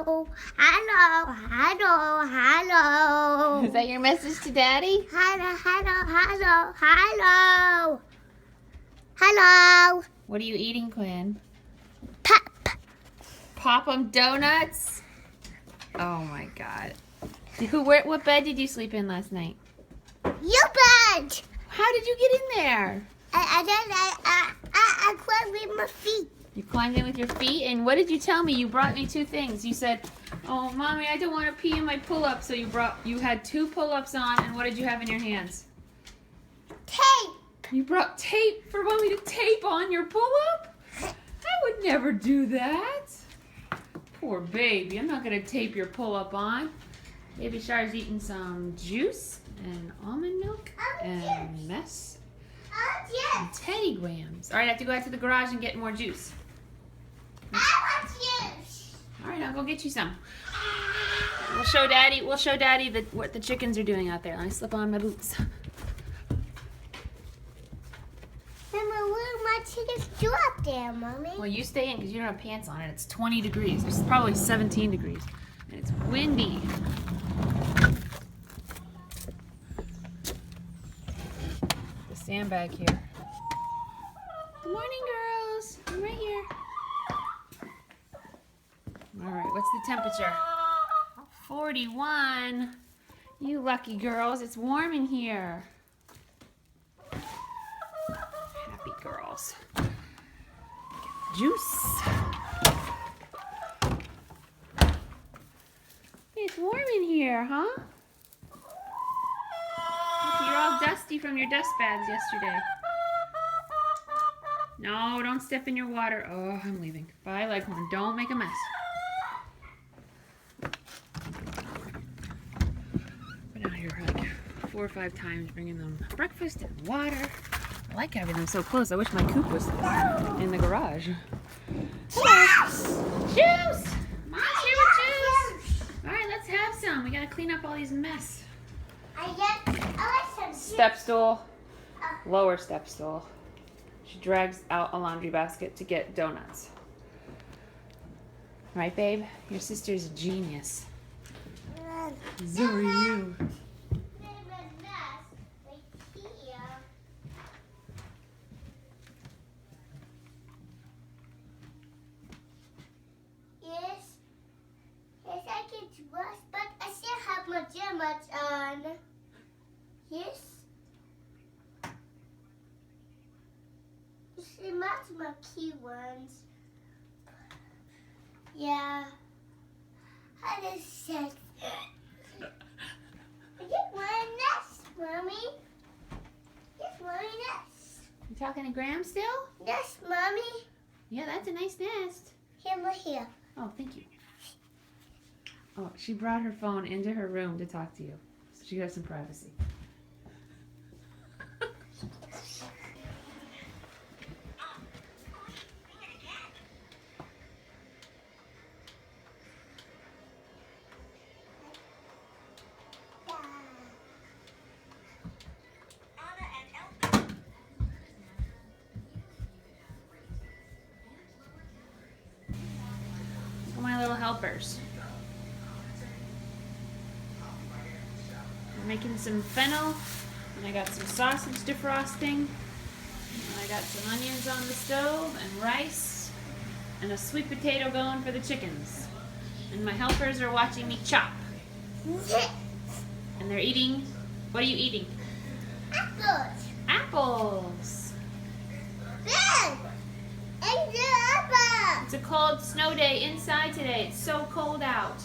Hello, hello, hello. Is that your message to Daddy? Hello, hello, hello, hello. Hello. What are you eating, Quinn? Pop. Pop 'em donuts? Oh my God. What bed did you sleep in last night? You bed. How did you get in there? I climbed with my feet. You climbed in with your feet, and what did you tell me? You brought me two things. You said, "Oh, Mommy, I don't want to pee in my pull-up." So you had two pull-ups on, and what did you have in your hands? Tape. You brought tape for Mommy to tape on your pull-up? I would never do that. Poor baby. I'm not going to tape your pull-up on. Baby Shar's eating some juice and almond milk and mess and Teddy Grahams. All right, I have to go out to the garage and get more juice. I want juice. All right, I'll go get you some. We'll show Daddy what the chickens are doing out there. Let me slip on my boots. Mama, what do my chickens do up there, Mommy? Well, you stay in because you don't have pants on and it's 20 degrees. It's probably 17 degrees. And it's windy. The sandbag here. Good morning, girls. I'm right here. All right, what's the temperature? 41. You lucky girls. It's warm in here. Happy girls. Juice. It's warm in here, huh? Look, you're all dusty from your dust baths yesterday. No, don't step in your water. Oh, I'm leaving. Bye, Leghorn. Don't make a mess. Been out here like 4 or 5 times bringing them breakfast and water. I like having them so close. I wish my coop was in the garage. Juice. Juice! Mom's here with juice! Alright, let's have some. We gotta clean up all these mess. I like some juice. Step stool. Lower step stool. She drags out a laundry basket to get donuts. Right, babe? Your sister's a genius. So are you. Yes, I can wash, but I still have my pajamas on. Yes. You see, that's my key ones. Yeah. How does sex? I just want a nest, Mommy. Just want a nest. You talking to Graham still? Yes, Mommy. Yeah, that's a nice nest. Here. Oh, thank you. Oh, she brought her phone into her room to talk to you. So she has some privacy. Look at my little helpers. I'm making some fennel, and I got some sausage defrosting, and I got some onions on the stove, and rice, and a sweet potato going for the chickens. And my helpers are watching me chop. And they're eating, what are you eating? Apples. Apples. Big. And the apple. It's a cold snow day inside today. It's so cold out.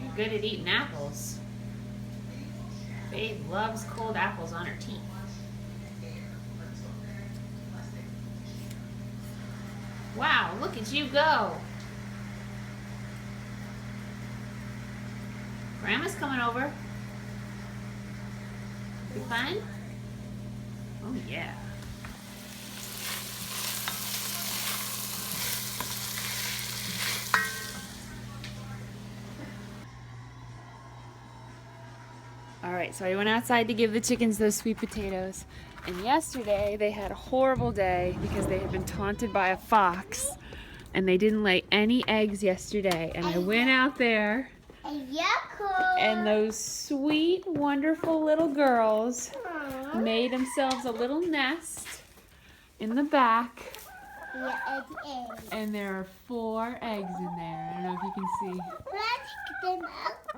You're good at eating apples. Babe loves cold apples on her teeth. Wow, look at you go. Grandma's coming over. You fun? Oh yeah. All Alright, so I went outside to give the chickens those sweet potatoes. And yesterday they had a horrible day because they had been taunted by a fox. And they didn't lay any eggs yesterday. And I went out there. And those sweet, wonderful little girls made themselves a little nest in the back. And there are 4 eggs in there. I don't know if you can see.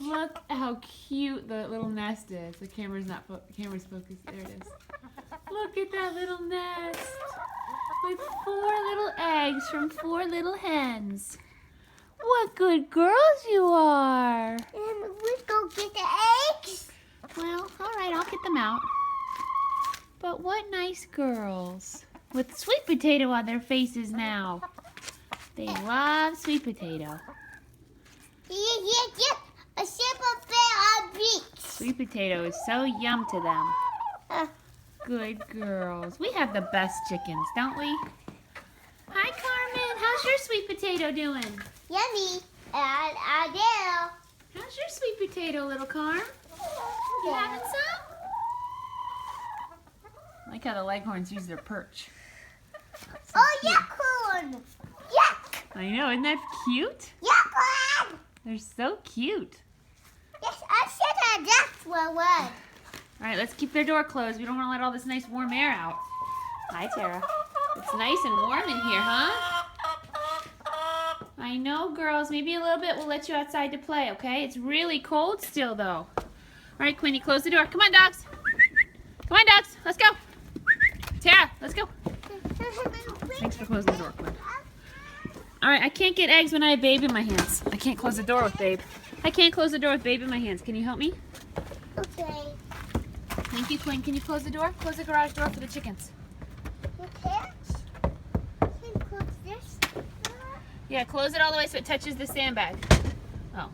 Look how cute the little nest is. The camera's focused. There it is. Look at that little nest with 4 little eggs from 4 little hens. What good girls you are. Let's go get the eggs. Well, all right, I'll get them out. But what nice girls with sweet potato on their faces now. They love sweet potato. Yeah. A simple bear on beach. Sweet potato is so yum to them. Good girls. We have the best chickens, don't we? Hi, Carmen. How's your sweet potato doing? Yummy. And I do. How's your sweet potato, little Carm? You having some? I like how the leghorns use their perch. So yuck! Yuck! I know, isn't that cute? Yuck! They're so cute. Yes, I said that's one word. All right, let's keep their door closed. We don't want to let all this nice warm air out. Hi, Tara. It's nice and warm in here, huh? I know, girls. Maybe a little bit we'll let you outside to play, okay? It's really cold still, though. All right, Queenie, close the door. Come on, dogs. Come on, dogs. Let's go. Tara, let's go. Thanks for closing the door, Quinn. All right, I can't get eggs when I have Babe in my hands. I can't close the door with Babe. I can't close the door with Babe in my hands. Can you help me? Okay. Thank you, Quinn. Can you close the door? Close the garage door for the chickens. You can't? Can you close this? Yeah, close it all the way so it touches the sandbag. Oh.